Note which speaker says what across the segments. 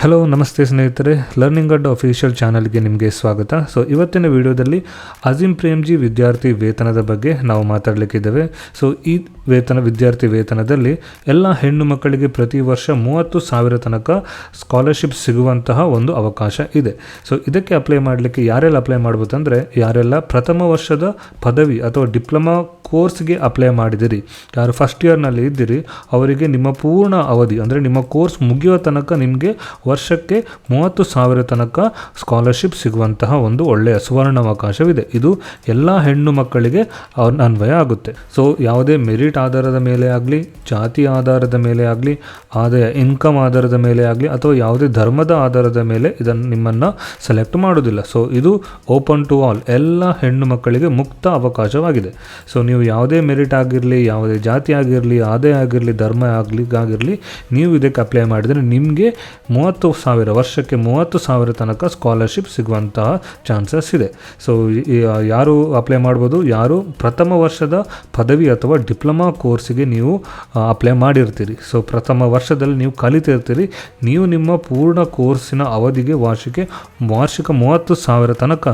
Speaker 1: Hello ನಮಸ್ತೆ ಸ್ನೇಹಿತರೆ, learning ಗಡ್ official ಚಾನಲ್ಗೆ ನಿಮಗೆ ಸ್ವಾಗತ. ಸೊ ಇವತ್ತಿನ ವಿಡಿಯೋದಲ್ಲಿ ಅಜೀಂ ಪ್ರೇಮ್ಜಿ ವಿದ್ಯಾರ್ಥಿ ವೇತನದ ಬಗ್ಗೆ ನಾವು ಮಾತಾಡಲಿಕ್ಕಿದ್ದೇವೆ. ಸೊ ಈ ವಿದ್ಯಾರ್ಥಿ ವೇತನದಲ್ಲಿ ಎಲ್ಲ ಹೆಣ್ಣು ಮಕ್ಕಳಿಗೆ ಪ್ರತಿ ವರ್ಷ 30,000 ತನಕ ಸ್ಕಾಲರ್ಶಿಪ್ ಸಿಗುವಂತಹ ಒಂದು ಅವಕಾಶ ಇದೆ. ಸೊ ಇದಕ್ಕೆ ಅಪ್ಲೈ ಮಾಡಲಿಕ್ಕೆ ಯಾರೆಲ್ಲ ಅಪ್ಲೈ ಮಾಡ್ಬೋದು ಅಂದರೆ, ಯಾರೆಲ್ಲ ಪ್ರಥಮ ವರ್ಷದ ಪದವಿ ಅಥವಾ ಡಿಪ್ಲೊಮಾ ಕೋರ್ಸ್ಗೆ ಅಪ್ಲೈ ಮಾಡಿದಿರಿ, ಯಾರು ಫಸ್ಟ್ ಇಯರ್ನಲ್ಲಿ ಇದ್ದೀರಿ, ಅವರಿಗೆ ನಿಮ್ಮ ಪೂರ್ಣ ಅವಧಿ ಅಂದರೆ ನಿಮ್ಮ ಕೋರ್ಸ್ ಮುಗಿಯುವ ತನಕ ನಿಮಗೆ ವರ್ಷಕ್ಕೆ 30,000 ತನಕ ಸ್ಕಾಲರ್ಶಿಪ್ ಸಿಗುವಂತಹ ಒಂದು ಒಳ್ಳೆಯ ಸುವರ್ಣಾವಕಾಶವಿದೆ. ಇದು ಎಲ್ಲ ಹೆಣ್ಣು ಮಕ್ಕಳಿಗೆ ಅನ್ವಯ ಆಗುತ್ತೆ. ಸೊ ಯಾವುದೇ ಮೆರಿಟ್ ಆಧಾರದ ಮೇಲೆ ಆಗಲಿ, ಜಾತಿ ಆಧಾರದ ಮೇಲೆ ಆಗಲಿ, ಆದಾಯ ಇನ್ಕಮ್ ಆಧಾರದ ಮೇಲೆ ಆಗಲಿ, ಅಥವಾ ಯಾವುದೇ ಧರ್ಮದ ಆಧಾರದ ಮೇಲೆ ಇದನ್ನು ನಿಮ್ಮನ್ನು ಸೆಲೆಕ್ಟ್ ಮಾಡೋದಿಲ್ಲ. ಸೊ ಇದು ಓಪನ್ ಟು ಆಲ್, ಎಲ್ಲ ಹೆಣ್ಣು ಮಕ್ಕಳಿಗೆ ಮುಕ್ತ ಅವಕಾಶವಾಗಿದೆ. ಸೊ ನೀವು ಯಾವುದೇ ಮೆರಿಟ್ ಆಗಿರಲಿ, ಯಾವುದೇ ಜಾತಿ ಆಗಿರಲಿ, ಆದಾಯ ಆಗಿರಲಿ, ಧರ್ಮ ಆಗಿರಲಿ, ನೀವು ಇದಕ್ಕೆ ಅಪ್ಲೈ ಮಾಡಿದರೆ ನಿಮಗೆ 30,000 ವರ್ಷಕ್ಕೆ 30,000 ತನಕ ಸ್ಕಾಲರ್ಶಿಪ್ ಸಿಗುವಂತಹ ಚಾನ್ಸಸ್ ಇದೆ. ಸೊ ಯಾರು ಅಪ್ಲೈ ಮಾಡ್ಬೋದು? ಯಾರು ಪ್ರಥಮ ವರ್ಷದ ಪದವಿ ಅಥವಾ ಡಿಪ್ಲೊಮಾ ಕೋರ್ಸಿಗೆ ನೀವು ಅಪ್ಲೈ ಮಾಡಿರ್ತೀರಿ. ಸೊ ಪ್ರಥಮ ವರ್ಷದಲ್ಲಿ ನೀವು ಕಲಿತಿರ್ತೀರಿ, ನೀವು ನಿಮ್ಮ ಪೂರ್ಣ ಕೋರ್ಸಿನ ಅವಧಿಗೆ ವಾರ್ಷಿಕ 30,000 ತನಕ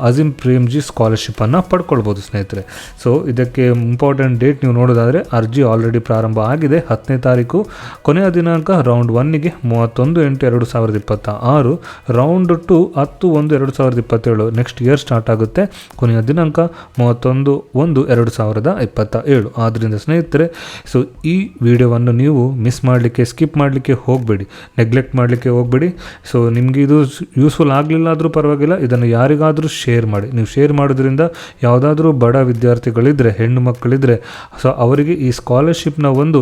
Speaker 1: ಅಜೀಂ ಪ್ರೇಮ್ಜಿ ಸ್ಕಾಲರ್ಶಿಪ್ಪನ್ನು ಪಡ್ಕೊಳ್ಬೋದು ಸ್ನೇಹಿತರೆ. ಸೊ ಇದಕ್ಕೆ ಇಂಪಾರ್ಟೆಂಟ್ ಡೇಟ್ ನೀವು ನೋಡೋದಾದರೆ, ಅರ್ಜಿ ಆಲ್ರೆಡಿ ಪ್ರಾರಂಭ ಆಗಿದೆ. 10ನೇ ತಾರೀಕು ಕೊನೆಯ ದಿನಾಂಕ. ರೌಂಡ್ 1ಗೆ 31/8/2026, ರೌಂಡ್ 2 10/1/2027 ನೆಕ್ಸ್ಟ್ ಇಯರ್ ಸ್ಟಾರ್ಟ್ ಆಗುತ್ತೆ. ಕೊನೆಯ ದಿನಾಂಕ 31/1/2027. ಆದ್ದರಿಂದ ಸ್ನೇಹಿತರೆ, ಸೊ ಈ ವಿಡಿಯೋವನ್ನು ನೀವು ಮಿಸ್ ಮಾಡಲಿಕ್ಕೆ, ಸ್ಕಿಪ್ ಮಾಡಲಿಕ್ಕೆ ಹೋಗಬೇಡಿ, ನೆಗ್ಲೆಕ್ಟ್ ಮಾಡಲಿಕ್ಕೆ ಹೋಗಬೇಡಿ. ಸೊ ನಿಮಗೆ ಇದು ಯೂಸ್ಫುಲ್ ಆಗಲಿಲ್ಲ ಆದರೂ ಪರವಾಗಿಲ್ಲ, ಇದನ್ನು ಯಾರಿಗಾದರೂ ಶೇರ್ ಮಾಡಿ. ನೀವು ಶೇರ್ ಮಾಡೋದ್ರಿಂದ ಯಾವುದಾದ್ರೂ ಬಡ ವಿದ್ಯಾರ್ಥಿಗಳಿದ್ದರೆ, ಹೆಣ್ಣು ಮಕ್ಕಳಿದ್ದರೆ, ಸೊ ಅವರಿಗೆ ಈ ಸ್ಕಾಲರ್ಶಿಪ್ನ ಒಂದು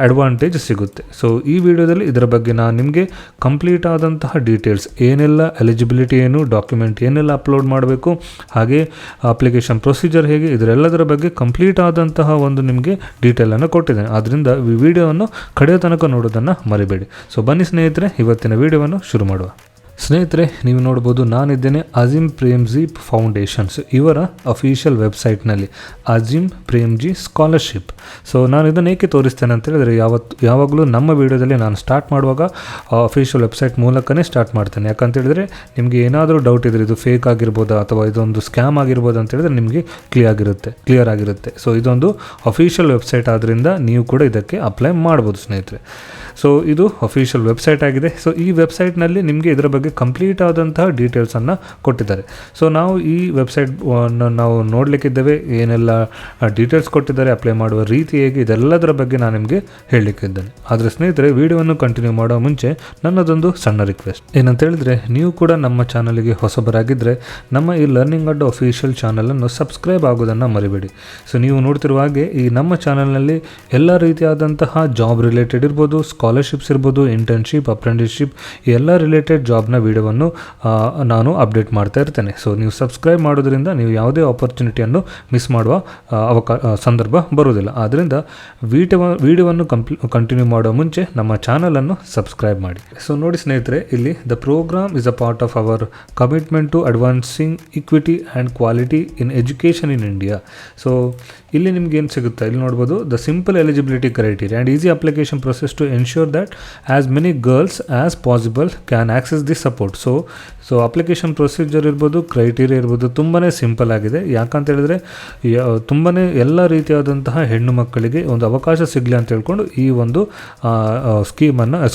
Speaker 1: ಅಡ್ವಾಂಟೇಜ್ ಸಿಗುತ್ತೆ. ಸೊ ಈ ವಿಡಿಯೋದಲ್ಲಿ ಇದರ ಬಗ್ಗೆ ನಾನು ನಿಮಗೆ ಕಂಪ್ಲೀಟ್ ಆದಂತಹ ಡೀಟೇಲ್ಸ್, ಏನೆಲ್ಲ ಎಲಿಜಿಬಿಲಿಟಿ ಏನು, ಡಾಕ್ಯುಮೆಂಟ್ ಏನೆಲ್ಲ ಅಪ್ಲೋಡ್ ಮಾಡಬೇಕು, ಹಾಗೆ ಅಪ್ಲಿಕೇಶನ್ ಪ್ರೊಸೀಜರ್ ಹೇಗೆ, ಇದರೆಲ್ಲದರ ಬಗ್ಗೆ ಕಂಪ್ಲೀಟ್ ಆದಂತಹ ಒಂದು ನಿಮಗೆ ಡೀಟೇಲನ್ನು ಕೊಟ್ಟಿದ್ದೇನೆ. ಆದ್ದರಿಂದ ಈ ವಿಡಿಯೋವನ್ನು ಕಡೆಯ ತನಕ ನೋಡೋದನ್ನು ಮರಿಬೇಡಿ. ಸೊ ಬನ್ನಿ ಸ್ನೇಹಿತರೆ, ಇವತ್ತಿನ ವಿಡಿಯೋವನ್ನು ಶುರು ಮಾಡುವ. ಸ್ನೇಹಿತರೆ, ನೀವು ನೋಡ್ಬೋದು, ನಾನಿದ್ದೇನೆ ಅಜೀಂ ಪ್ರೇಮ್ಜಿ ಫೌಂಡೇಶನ್ಸ್ ಇವರ ಅಫಿಷಿಯಲ್ ವೆಬ್ಸೈಟ್ನಲ್ಲಿ, ಅಜೀಂ ಪ್ರೇಮ್ಜಿ ಸ್ಕಾಲರ್ಶಿಪ್. ಸೊ ನಾನು ಇದನ್ನು ಏಕೆ ತೋರಿಸ್ತೇನೆ ಅಂತ ಹೇಳಿದರೆ, ಯಾವಾಗಲೂ ನಮ್ಮ ವಿಡಿಯೋದಲ್ಲಿ ನಾನು ಸ್ಟಾರ್ಟ್ ಮಾಡುವಾಗ ಅಫಿಷಿಯಲ್ ವೆಬ್ಸೈಟ್ ಮೂಲಕನೇ ಸ್ಟಾರ್ಟ್ ಮಾಡ್ತೇನೆ. ಯಾಕಂತ ಹೇಳಿದರೆ ನಿಮಗೆ ಏನಾದರೂ ಡೌಟ್ ಇದ್ದರೆ, ಇದು ಫೇಕ್ ಆಗಿರ್ಬೋದಾ ಅಥವಾ ಇದೊಂದು ಸ್ಕ್ಯಾಮ್ ಆಗಿರ್ಬೋದು ಅಂತ ಹೇಳಿದ್ರೆ ನಿಮಗೆ ಕ್ಲಿಯರ್ ಆಗಿರುತ್ತೆ. ಸೊ ಇದೊಂದು ಅಫಿಷಿಯಲ್ ವೆಬ್ಸೈಟ್ ಆದ್ದರಿಂದ ನೀವು ಕೂಡ ಇದಕ್ಕೆ ಅಪ್ಲೈ ಮಾಡ್ಬೋದು ಸ್ನೇಹಿತರೆ. ಸೊ ಇದು ಅಫಿಷಿಯಲ್ ವೆಬ್ಸೈಟ್ ಆಗಿದೆ. ಸೊ ಈ ವೆಬ್ಸೈಟ್ನಲ್ಲಿ ನಿಮಗೆ ಇದರ ಬಗ್ಗೆ ಕಂಪ್ಲೀಟ್ ಆದಂತಹ ಡೀಟೇಲ್ಸನ್ನು ಕೊಟ್ಟಿದ್ದಾರೆ. ಸೊ ನಾವು ಈ ವೆಬ್ಸೈಟ್ ನಾವು ನೋಡಲಿಕ್ಕಿದ್ದೇವೆ, ಏನೆಲ್ಲ ಡೀಟೇಲ್ಸ್ ಕೊಟ್ಟಿದ್ದಾರೆ, ಅಪ್ಲೈ ಮಾಡುವ ರೀತಿ ಹೇಗೆ, ಇದೆಲ್ಲದರ ಬಗ್ಗೆ ನಾನು ನಿಮಗೆ ಹೇಳಲಿಕ್ಕಿದ್ದೇನೆ. ಆದರೆ ಸ್ನೇಹಿತರೆ, ವಿಡಿಯೋವನ್ನು ಕಂಟಿನ್ಯೂ ಮಾಡೋ ಮುಂಚೆ ನನ್ನದೊಂದು ಸಣ್ಣ ರಿಕ್ವೆಸ್ಟ್ ಏನಂತ ಹೇಳಿದ್ರೆ, ನೀವು ಕೂಡ ನಮ್ಮ ಚಾನಲ್ಗೆ ಹೊಸಬರಾಗಿದ್ದರೆ ನಮ್ಮ ಈ ಲರ್ನಿಂಗ್ ಗಡ್ ಅಫಿಷಿಯಲ್ ಚಾನಲನ್ನು ಸಬ್ಸ್ಕ್ರೈಬ್ ಆಗೋದನ್ನು ಮರಿಬೇಡಿ. ಸೊ ನೀವು ನೋಡ್ತಿರುವ ಹಾಗೆ ಈ ನಮ್ಮ ಚಾನಲ್ನಲ್ಲಿ ಎಲ್ಲ ರೀತಿಯಾದಂತಹ ಜಾಬ್ ರಿಲೇಟೆಡ್ ಇರ್ಬೋದು, ಸ್ಕಾಲರ್ಶಿಪ್ಸ್ ಇರ್ಬೋದು, ಇಂಟರ್ನ್ಶಿಪ್, ಅಪ್ರೆಂಟಿಸ್ಶಿಪ್, ಈ ಎಲ್ಲ ರಿಲೇಟೆಡ್ ಜಾಬ್ನ ವಿಡಿಯೋವನ್ನು ನಾನು ಅಪ್ಡೇಟ್ ಮಾಡ್ತಾ ಇರ್ತೇನೆ. ಸೊ ನೀವು ಸಬ್ಸ್ಕ್ರೈಬ್ ಮಾಡೋದ್ರಿಂದ ನೀವು ಯಾವುದೇ ಆಪರ್ಚುನಿಟಿಯನ್ನು ಮಿಸ್ ಮಾಡುವ ಸಂದರ್ಭ ಬರುವುದಿಲ್ಲ. ಆದ್ದರಿಂದ ವಿಡಿಯೋವನ್ನು ಕಂಟಿನ್ಯೂ ಮಾಡೋ ಮುಂಚೆ ನಮ್ಮ ಚಾನಲನ್ನು ಸಬ್ಸ್ಕ್ರೈಬ್ ಮಾಡಿ. ಸೊ ನೋಡಿ ಸ್ನೇಹಿತರೆ, ಇಲ್ಲಿ the program is a part of our commitment to advancing equity and quality in education in India. So ಇಲ್ಲಿ ನಿಮ್ಗೆ ಏನು ಸಿಗುತ್ತೆ, ಇಲ್ಲಿ ನೋಡ್ಬೋದು, the simple eligibility criteria and easy application process to ensure that as many girls as possible can access the support. So application procedure ಇರ್ಬೋದು, criteria ಇರ್ಬೋದು, ತುಂಬಾ simple ಆಗಿದೆ. ಯಾಕಂತ ಹೇಳಿದ್ರೆ ತುಂಬಾ ಎಲ್ಲ ರೀತಿಯಾದಂತಹ ಹೆಣ್ಣು ಮಕ್ಕಳಿಗೆ ಒಂದು ಅವಕಾಶ ಸಿಗಲಿ ಅಂತ ಹೇಳ್ಕೊಂಡು ಈ ಒಂದು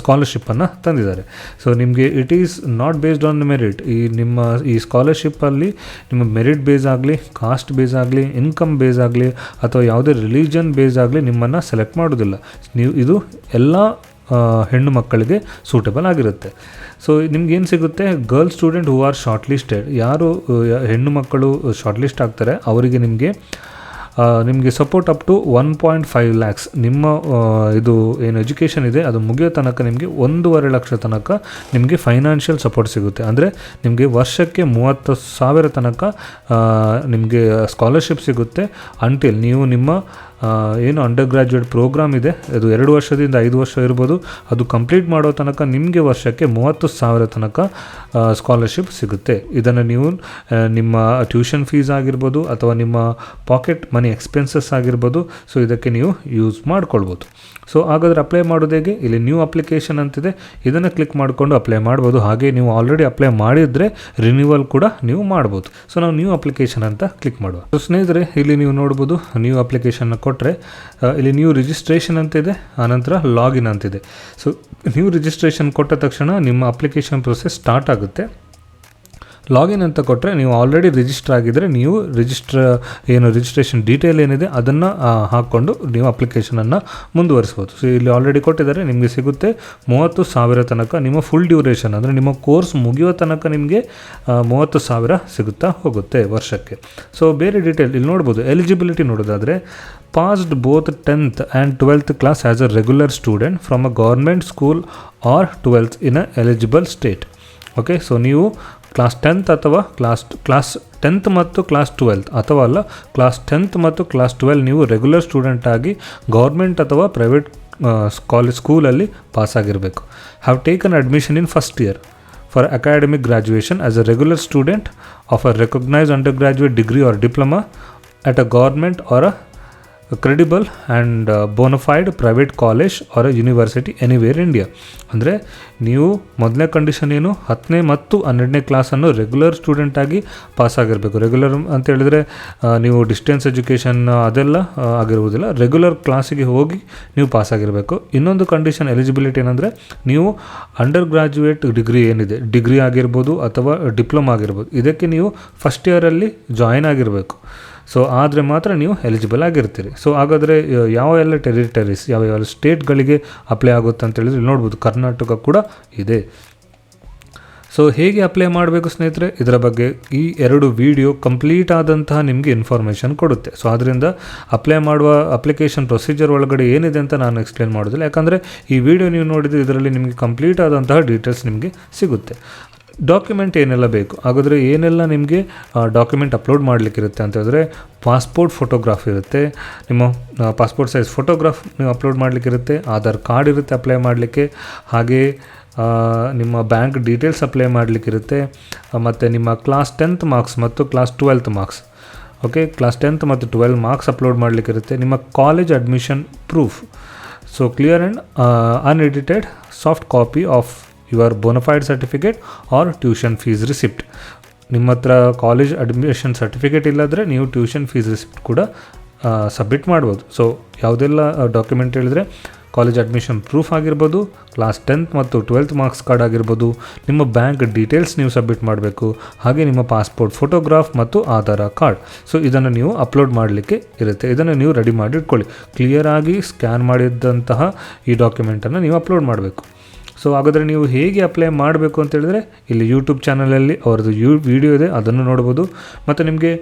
Speaker 1: ಸ್ಕಾಲರ್ಶಿಪ್ಪನ್ನು ತಂದಿದ್ದಾರೆ. ಸೊ ನಿಮಗೆ it is not based on merit. ಈ ಸ್ಕಾಲರ್ಶಿಪ್ಪಲ್ಲಿ ನಿಮ್ಮ ಮೆರಿಟ್ ಬೇಸ್ ಆಗಲಿ, ಕಾಸ್ಟ್ ಬೇಸ್ ಆಗಲಿ, ಇನ್ಕಮ್ ಬೇಸ್ ಆಗಲಿ, ಅಥವಾ ಯಾವುದೇ ರಿಲಿಜನ್ ಬೇಸ್ ಆಗಲಿ ನಿಮ್ಮನ್ನು ಸೆಲೆಕ್ಟ್ ಮಾಡೋದಿಲ್ಲ. ಇದು ಎಲ್ಲ ಹೆಣ್ಣು ಮಕ್ಕಳಿಗೆ ಸೂಟಬಲ್ ಆಗಿರುತ್ತೆ. ಸೊ ನಿಮ್ಗೇನು ಸಿಗುತ್ತೆ, girl student who or short listed, ಯಾರು ಹೆಣ್ಣು ಮಕ್ಕಳು ಶಾರ್ಟ್ ಲಿಸ್ಟ್ ಆಗ್ತಾರೆ ಅವರಿಗೆ ನಿಮಗೆ ಸಪೋರ್ಟ್ ಅಪ್ ಟು 1.5 lakhs. ನಿಮ್ಮ ಇದು ಏನು ಎಜುಕೇಷನ್ ಇದೆ ಅದು ಮುಗಿಯೋ ತನಕ ನಿಮಗೆ 1.5 ಲಕ್ಷ ತನಕ ನಿಮಗೆ ಫೈನಾನ್ಷಿಯಲ್ ಸಪೋರ್ಟ್ ಸಿಗುತ್ತೆ. ಅಂದರೆ ನಿಮಗೆ ವರ್ಷಕ್ಕೆ 30,000 ತನಕ ನಿಮಗೆ ಸ್ಕಾಲರ್ಶಿಪ್ ಸಿಗುತ್ತೆ. ಅಂಟಿಲ್ ನೀವು ನಿಮ್ಮ ಏನು ಅಂಡರ್ ಗ್ರ್ಯಾಜುಯೇಟ್ ಪ್ರೋಗ್ರಾಮ್ ಇದೆ, ಅದು 2 ವರ್ಷದಿಂದ 5 ವರ್ಷ ಇರ್ಬೋದು, ಅದು ಕಂಪ್ಲೀಟ್ ಮಾಡೋ ತನಕ ನಿಮಗೆ ವರ್ಷಕ್ಕೆ 30,000 ತನಕ ಸ್ಕಾಲರ್ಶಿಪ್ ಸಿಗುತ್ತೆ. ಇದನ್ನು ನೀವು ನಿಮ್ಮ ಟ್ಯೂಷನ್ ಫೀಸ್ ಆಗಿರ್ಬೋದು ಅಥವಾ ನಿಮ್ಮ ಪಾಕೆಟ್ ಮನಿ ಎಕ್ಸ್ಪೆನ್ಸಸ್ ಆಗಿರ್ಬೋದು, ಸೊ ಇದಕ್ಕೆ ನೀವು ಯೂಸ್ ಮಾಡ್ಕೊಳ್ಬೋದು. ಸೊ ಹಾಗಾದರೆ ಅಪ್ಲೈ ಮಾಡೋದು ಹೇಗೆ? ಇಲ್ಲಿ ನ್ಯೂ ಅಪ್ಲಿಕೇಶನ್ ಅಂತಿದೆ, ಇದನ್ನು ಕ್ಲಿಕ್ ಮಾಡಿಕೊಂಡು ಅಪ್ಲೈ ಮಾಡ್ಬೋದು. ಹಾಗೆ ನೀವು ಆಲ್ರೆಡಿ ಅಪ್ಲೈ ಮಾಡಿದರೆ ರಿನ್ಯೂವಲ್ ಕೂಡ ನೀವು ಮಾಡ್ಬೋದು. ಸೊ ನಾವು ನ್ಯೂ ಅಪ್ಲಿಕೇಶನ್ ಅಂತ ಕ್ಲಿಕ್ ಮಾಡುವ. ಸೊ ಸ್ನೇಹಿತರೆ, ಇಲ್ಲಿ ನೀವು ನೋಡ್ಬೋದು ನ್ಯೂ ಅಪ್ಲಿಕೇಶನ್ನ ಕೊಟ್ಟರೆ ಇಲ್ಲಿ ನ್ಯೂ ರಿಜಿಸ್ಟ್ರೇಷನ್ ಅಂತಿದೆ, ಆನಂತರ ಲಾಗಿನ್ ಅಂತಿದೆ. ಸೊ ನ್ಯೂ ರಿಜಿಸ್ಟ್ರೇಷನ್ ಕೊಟ್ಟ ತಕ್ಷಣ ನಿಮ್ಮ ಅಪ್ಲಿಕೇಶನ್ ಪ್ರೊಸೆಸ್ ಸ್ಟಾರ್ಟ್ ಆಗುತ್ತೆ. ಲಾಗಿನ್ ಅಂತ ಕೊಟ್ಟರೆ ನೀವು ಆಲ್ರೆಡಿ ರಿಜಿಸ್ಟರ್ ಆಗಿದ್ದರೆ ನೀವು ರಿಜಿಸ್ಟ್ರೇಷನ್ ಡೀಟೇಲ್ ಏನಿದೆ ಅದನ್ನು ಹಾಕ್ಕೊಂಡು ನೀವು ಅಪ್ಲಿಕೇಶನನ್ನು ಮುಂದುವರಿಸ್ಬೋದು. ಸೊ ಇಲ್ಲಿ ಆಲ್ರೆಡಿ ಕೊಟ್ಟಿದ್ದಾರೆ, ನಿಮಗೆ ಸಿಗುತ್ತೆ 30,000 ತನಕ ನಿಮ್ಮ ಫುಲ್ ಡ್ಯೂರೇಷನ್, ಅಂದರೆ ನಿಮ್ಮ ಕೋರ್ಸ್ ಮುಗಿಯೋ ತನಕ ನಿಮಗೆ 30,000 ಸಿಗುತ್ತಾ ಹೋಗುತ್ತೆ ವರ್ಷಕ್ಕೆ. ಸೊ ಬೇರೆ ಡೀಟೇಲ್ ಇಲ್ಲಿ ನೋಡ್ಬೋದು. ಎಲಿಜಿಬಿಲಿಟಿ ನೋಡೋದಾದರೆ passed both 10th and 12th class as a regular student from a government school or 12th in a eligible state. Okay, so ನೀವು ಕ್ಲಾಸ್ 10th ಅಥವಾ ಕ್ಲಾಸ್ 10th ಮತ್ತು ಕ್ಲಾಸ್ 12th ಅಥವಾ ಅಲ್ಲ class 10th ಮತ್ತು class 12 ನೀವು regular student ಆಗಿ government ಅಥವಾ private ಸ್ಕೂಲಲ್ಲಿ ಪಾಸಾಗಿರಬೇಕು. Have taken admission in first year for academic graduation as a regular student of a recognised undergraduate degree or diploma at a government or a credible and bona fide private college or a university anywhere India. ಅಂದರೆ ನೀವು ಮೊದಲನೇ condition ಏನು, 10ನೇ ಮತ್ತು 12ನೇ ಕ್ಲಾಸನ್ನು regular ಸ್ಟೂಡೆಂಟಾಗಿ ಪಾಸಾಗಿರಬೇಕು. Regular ಅಂತ ಹೇಳಿದರೆ ನೀವು distance education ಅದೆಲ್ಲ ಆಗಿರುವುದಿಲ್ಲ, ರೆಗ್ಯುಲರ್ ಕ್ಲಾಸಿಗೆ ಹೋಗಿ ನೀವು ಪಾಸಾಗಿರಬೇಕು. ಇನ್ನೊಂದು ಕಂಡೀಷನ್ ಎಲಿಜಿಬಿಲಿಟಿ ಏನಂದರೆ ನೀವು ಅಂಡರ್ ಗ್ರ್ಯಾಜುಯೇಟ್ ಡಿಗ್ರಿ ಏನಿದೆ, ಡಿಗ್ರಿ ಆಗಿರ್ಬೋದು ಅಥವಾ ಡಿಪ್ಲೊಮಾ ಆಗಿರ್ಬೋದು, ಇದಕ್ಕೆ ನೀವು ಫಸ್ಟ್ ಇಯರಲ್ಲಿ ಜಾಯಿನ್ ಆಗಿರಬೇಕು. ಸೊ ಆದರೆ ಮಾತ್ರ ನೀವು ಎಲಿಜಿಬಲ್ ಆಗಿರ್ತೀರಿ. ಸೊ ಹಾಗಾದರೆ ಯಾವ ಎಲ್ಲ ಟೆರಿಟರೀಸ್, ಯಾವ ಸ್ಟೇಟ್ಗಳಿಗೆ ಅಪ್ಲೈ ಆಗುತ್ತೆ ಅಂತ ಹೇಳಿದ್ರೆ ಇಲ್ಲಿ ನೋಡ್ಬೋದು ಕರ್ನಾಟಕ ಕೂಡ ಇದೆ. ಸೊ ಹೇಗೆ ಅಪ್ಲೈ ಮಾಡಬೇಕು ಸ್ನೇಹಿತರೆ, ಇದರ ಬಗ್ಗೆ ಈ 2 ವಿಡಿಯೋ ಕಂಪ್ಲೀಟ್ ಆದಂತಹ ನಿಮಗೆ ಇನ್ಫಾರ್ಮೇಷನ್ ಕೊಡುತ್ತೆ. ಸೊ ಅದರಿಂದ ಅಪ್ಲೈ ಮಾಡುವ ಅಪ್ಲಿಕೇಶನ್ ಪ್ರೊಸೀಜರ್ ಒಳಗಡೆ ಏನಿದೆ ಅಂತ ನಾನು ಎಕ್ಸ್ಪ್ಲೇನ್ ಮಾಡೋದಿಲ್ಲ, ಯಾಕಂದರೆ ಈ ವಿಡಿಯೋ ನೀವು ನೋಡಿದರೆ ಇದರಲ್ಲಿ ನಿಮಗೆ ಕಂಪ್ಲೀಟ್ ಆದಂತಹ ಡೀಟೇಲ್ಸ್ ನಿಮಗೆ ಸಿಗುತ್ತೆ. ಡಾಕ್ಯುಮೆಂಟ್ ಏನೆಲ್ಲ ಬೇಕು, ಹಾಗಾದರೆ ಏನೆಲ್ಲ ನಿಮಗೆ ಡಾಕ್ಯುಮೆಂಟ್ ಅಪ್ಲೋಡ್ ಮಾಡಲಿಕ್ಕಿರುತ್ತೆ ಅಂತ ಹೇಳಿದ್ರೆ ಪಾಸ್ಪೋರ್ಟ್ ಫೋಟೋಗ್ರಾಫ್ ಇರುತ್ತೆ, ನಿಮ್ಮ ಪಾಸ್ಪೋರ್ಟ್ ಸೈಜ್ ಫೋಟೋಗ್ರಾಫ್ ನೀವು ಅಪ್ಲೋಡ್ ಮಾಡಲಿಕ್ಕಿರುತ್ತೆ, ಆಧಾರ್ ಕಾರ್ಡ್ ಇರುತ್ತೆ ಅಪ್ಲೈ ಮಾಡಲಿಕ್ಕೆ, ಹಾಗೆ ನಿಮ್ಮ ಬ್ಯಾಂಕ್ ಡೀಟೇಲ್ಸ್ ಅಪ್ಲೈ ಮಾಡಲಿಕ್ಕಿರುತ್ತೆ, ಮತ್ತು ನಿಮ್ಮ ಕ್ಲಾಸ್ 10th ಮಾರ್ಕ್ಸ್ ಮತ್ತು class 12th marks. Okay, class 10th ಮತ್ತು 12 ಮಾರ್ಕ್ಸ್ ಅಪ್ಲೋಡ್ ಮಾಡಲಿಕ್ಕಿರುತ್ತೆ, ನಿಮ್ಮ college admission proof, so clear and unedited soft copy of your bona fide certificate or tuition fees receipt. ನಿಮ್ಮ ಹತ್ರ college admission certificate ಇಲ್ಲಾದರೆ ನೀವು tuition fees receipt ಕೂಡ submit ಮಾಡ್ಬೋದು. So ಯಾವುದೆಲ್ಲ ಡಾಕ್ಯುಮೆಂಟ್ ಹೇಳಿದರೆ ಕಾಲೇಜ್ ಅಡ್ಮಿಷನ್ ಪ್ರೂಫ್ ಆಗಿರ್ಬೋದು, ಕ್ಲಾಸ್ 10th ಮತ್ತು 12th ಮಾರ್ಕ್ಸ್ ಕಾರ್ಡ್ ಆಗಿರ್ಬೋದು, ನಿಮ್ಮ ಬ್ಯಾಂಕ್ ಡೀಟೇಲ್ಸ್ ನೀವು ಸಬ್ಮಿಟ್ ಮಾಡಬೇಕು, ಹಾಗೆ ನಿಮ್ಮ ಪಾಸ್ಪೋರ್ಟ್ ಫೋಟೋಗ್ರಾಫ್ ಮತ್ತು ಆಧಾರ್ ಕಾರ್ಡ್. ಸೊ ಇದನ್ನು ನೀವು ಅಪ್ಲೋಡ್ ಮಾಡಲಿಕ್ಕೆ ಇರುತ್ತೆ. ಇದನ್ನು ನೀವು ರೆಡಿ ಮಾಡಿ ಇಟ್ಕೊಳ್ಳಿ. ಕ್ಲಿಯರಾಗಿ ಸ್ಕ್ಯಾನ್ ಮಾಡಿದ್ದಂತಹ ಈ ಡಾಕ್ಯುಮೆಂಟನ್ನು ನೀವು ಅಪ್ಲೋಡ್ ಮಾಡಬೇಕು. ಸೊ ಹಾಗಾದರೆ ನೀವು ಹೇಗೆ ಅಪ್ಲೈ ಮಾಡಬೇಕು ಅಂತ ಹೇಳಿದ್ರೆ ಇಲ್ಲಿ ಯೂಟ್ಯೂಬ್ ಚಾನಲಲ್ಲಿ ಅವ್ರದ್ದು ವಿಡಿಯೋ ಇದೆ, ಅದನ್ನು ನೋಡ್ಬೋದು. ಮತ್ತು ನಿಮಗೆ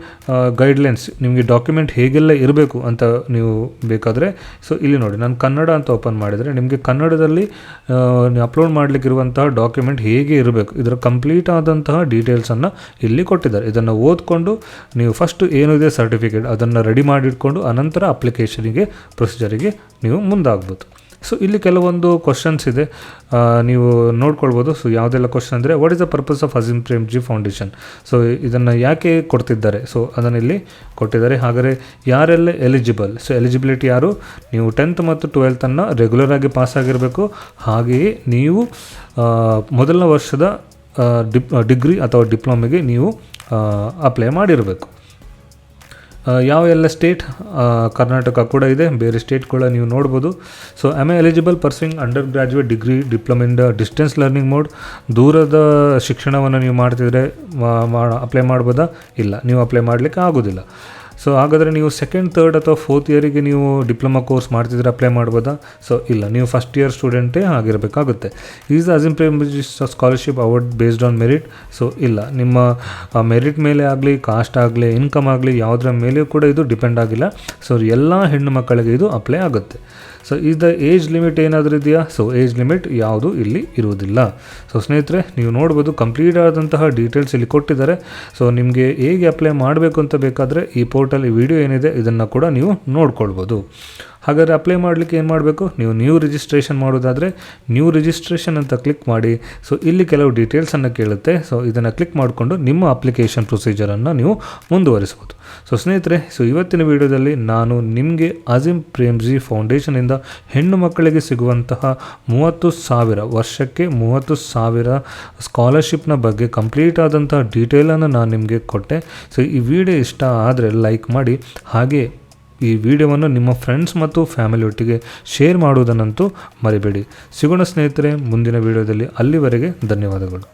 Speaker 1: ಗೈಡ್ಲೈನ್ಸ್, ನಿಮಗೆ ಡಾಕ್ಯುಮೆಂಟ್ ಹೇಗೆಲ್ಲ ಇರಬೇಕು ಅಂತ ನೀವು ಬೇಕಾದರೆ, ಸೊ ಇಲ್ಲಿ ನೋಡಿ ನಾನು ಕನ್ನಡ ಅಂತ ಓಪನ್ ಮಾಡಿದರೆ ನಿಮಗೆ ಕನ್ನಡದಲ್ಲಿ ನೀವು ಅಪ್ಲೋಡ್ ಮಾಡಲಿಕ್ಕಿರುವಂತಹ ಡಾಕ್ಯುಮೆಂಟ್ ಹೇಗೆ ಇರಬೇಕು ಇದರ ಕಂಪ್ಲೀಟ್ ಆದಂತಹ ಡೀಟೇಲ್ಸನ್ನು ಇಲ್ಲಿ ಕೊಟ್ಟಿದ್ದಾರೆ. ಇದನ್ನು ಓದ್ಕೊಂಡು ನೀವು ಫಸ್ಟು ಏನಿದೆ ಸರ್ಟಿಫಿಕೇಟ್ ಅದನ್ನು ರೆಡಿ ಮಾಡಿಟ್ಕೊಂಡು ಅನಂತರ ಅಪ್ಲಿಕೇಶನಿಗೆ ಪ್ರೊಸೀಜರಿಗೆ ನೀವು ಮುಂದಾಗ್ಬೋದು. ಸೊ ಇಲ್ಲಿ ಕೆಲವೊಂದು ಕ್ವಶನ್ಸ್ ಇದೆ, ನೀವು ನೋಡ್ಕೊಳ್ಬೋದು. ಸೊ ಯಾವುದೆಲ್ಲ ಕ್ವಶನ್ ಅಂದರೆ what is the purpose of Azim Premji foundation. So ಇದನ್ನು ಯಾಕೆ ಕೊಡ್ತಿದ್ದಾರೆ, ಸೊ ಅದನ್ನು ಇಲ್ಲಿ ಕೊಟ್ಟಿದ್ದಾರೆ. ಹಾಗಾದರೆ ಯಾರೆಲ್ಲ ಎಲಿಜಿಬಲ್, ಸೊ ಎಲಿಜಿಬಿಲಿಟಿ ಯಾರು, ನೀವು 10th ಮತ್ತು 12th ರೆಗ್ಯುಲರ್ ಆಗಿ ಪಾಸಾಗಿರಬೇಕು, ಹಾಗೆಯೇ ನೀವು ಮೊದಲನೇ ವರ್ಷದ ಡಿಗ್ರಿ ಅಥವಾ ಡಿಪ್ಲೊಮೆಗೆ ನೀವು ಅಪ್ಲೈ ಮಾಡಿರಬೇಕು. ಯಾವ ಎಲ್ಲ ಸ್ಟೇಟ್, ಕರ್ನಾಟಕ ಕೂಡ ಇದೆ, ಬೇರೆ ಸ್ಟೇಟ್ಗಳ ನೀವು ನೋಡ್ಬೋದು. So am A eligible pursuing under graduate degree diploma in distance learning mode. ದೂರದ ಶಿಕ್ಷಣವನ್ನು ನೀವು ಮಾಡ್ತಿದ್ರೆ ಅಪ್ಲೈ ಮಾಡ್ಬೋದಾ? ಇಲ್ಲ, ನೀವು ಅಪ್ಲೈ ಮಾಡಲಿಕ್ಕೆ ಆಗೋದಿಲ್ಲ. ಸೊ ಹಾಗಾದರೆ ನೀವು 2nd, 3rd ಅಥವಾ 4th ಇಯರಿಗೆ ನೀವು ಡಿಪ್ಲೊಮಾ ಕೋರ್ಸ್ ಮಾಡ್ತಿದ್ರೆ ಅಪ್ಲೈ ಮಾಡ್ಬೋದಾ? ಸೊ ಇಲ್ಲ, ನೀವು ಫಸ್ಟ್ ಇಯರ್ ಸ್ಟೂಡೆಂಟೇ ಆಗಿರಬೇಕಾಗುತ್ತೆ. Is Azim Premji scholarship award based on merit. So ಇಲ್ಲ, ನಿಮ್ಮ ಮೆರಿಟ್ ಮೇಲೆ ಆಗಲಿ, ಕಾಸ್ಟ್ ಆಗಲಿ, ಇನ್ಕಮ್ ಆಗಲಿ ಯಾವುದರ ಮೇಲೆಯೂ ಕೂಡ ಇದು ಡಿಪೆಂಡ್ ಆಗಿಲ್ಲ. ಸೊ ಎಲ್ಲ ಹೆಣ್ಣು ಮಕ್ಕಳಿಗೆ ಇದು ಅಪ್ಲೈ ಆಗುತ್ತೆ. ಸೊ ಇದು ಏಜ್ ಲಿಮಿಟ್ ಏನಾದರೂ ಇದೆಯಾ? ಸೊ ಏಜ್ ಲಿಮಿಟ್ ಯಾವುದು ಇಲ್ಲಿ ಇರುವುದಿಲ್ಲ. ಸೊ ಸ್ನೇಹಿತರೆ, ನೀವು ನೋಡ್ಬೋದು ಕಂಪ್ಲೀಟ್ ಆದಂತಹ ಡೀಟೇಲ್ಸ್ ಇಲ್ಲಿ ಕೊಟ್ಟಿದ್ದಾರೆ. ಸೊ ನಿಮಗೆ ಹೇಗೆ ಅಪ್ಲೈ ಮಾಡಬೇಕು ಅಂತ ಬೇಕಾದರೆ ಈ ಪೋರ್ಟಲ್, ಈ ವಿಡಿಯೋ ಏನಿದೆ ಇದನ್ನು ಕೂಡ ನೀವು ನೋಡ್ಕೊಳ್ಬೋದು. ಹಾಗಾದರೆ ಅಪ್ಲೈ ಮಾಡಲಿಕ್ಕೆ ಏನು ಮಾಡಬೇಕು, ನೀವು ನ್ಯೂ ರಿಜಿಸ್ಟ್ರೇಷನ್ ಮಾಡೋದಾದರೆ ನ್ಯೂ ರಿಜಿಸ್ಟ್ರೇಷನ್ ಅಂತ ಕ್ಲಿಕ್ ಮಾಡಿ. ಸೊ ಇಲ್ಲಿ ಕೆಲವು ಡೀಟೇಲ್ಸನ್ನು ಕೇಳುತ್ತೆ. ಸೊ ಇದನ್ನು ಕ್ಲಿಕ್ ಮಾಡಿಕೊಂಡು ನಿಮ್ಮ ಅಪ್ಲಿಕೇಶನ್ ಪ್ರೊಸೀಜರನ್ನು ನೀವು ಮುಂದುವರಿಸ್ಬೋದು. ಸೊ ಸ್ನೇಹಿತರೆ, ಸೊ ಇವತ್ತಿನ ವಿಡಿಯೋದಲ್ಲಿ ನಾನು ನಿಮಗೆ ಅಜೀಂ ಪ್ರೇಮ್ಜಿ ಫೌಂಡೇಶನಿಂದ ಹೆಣ್ಣು ಮಕ್ಕಳಿಗೆ ಸಿಗುವಂತಹ 30,000 ವರ್ಷಕ್ಕೆ 30,000 ಸ್ಕಾಲರ್ಶಿಪ್ನ ಬಗ್ಗೆ ಕಂಪ್ಲೀಟ್ ಆದಂಥ ಡೀಟೇಲನ್ನು ನಾನು ನಿಮಗೆ ಕೊಟ್ಟೆ. ಸೊ ಈ ವಿಡಿಯೋ ಇಷ್ಟ ಆದರೆ ಲೈಕ್ ಮಾಡಿ, ಹಾಗೆ ಈ ವಿಡಿಯೋವನ್ನು ನಿಮ್ಮ ಫ್ರೆಂಡ್ಸ್ ಮತ್ತು ಫ್ಯಾಮಿಲಿ ಒಟ್ಟಿಗೆ ಶೇರ್ ಮಾಡುವುದನ್ನಂತೂ ಮರಿಬೇಡಿ. ಸಿಗೋಣ ಸ್ನೇಹಿತರೆ ಮುಂದಿನ ವಿಡಿಯೋದಲ್ಲಿ. ಅಲ್ಲಿವರೆಗೆ ಧನ್ಯವಾದಗಳು.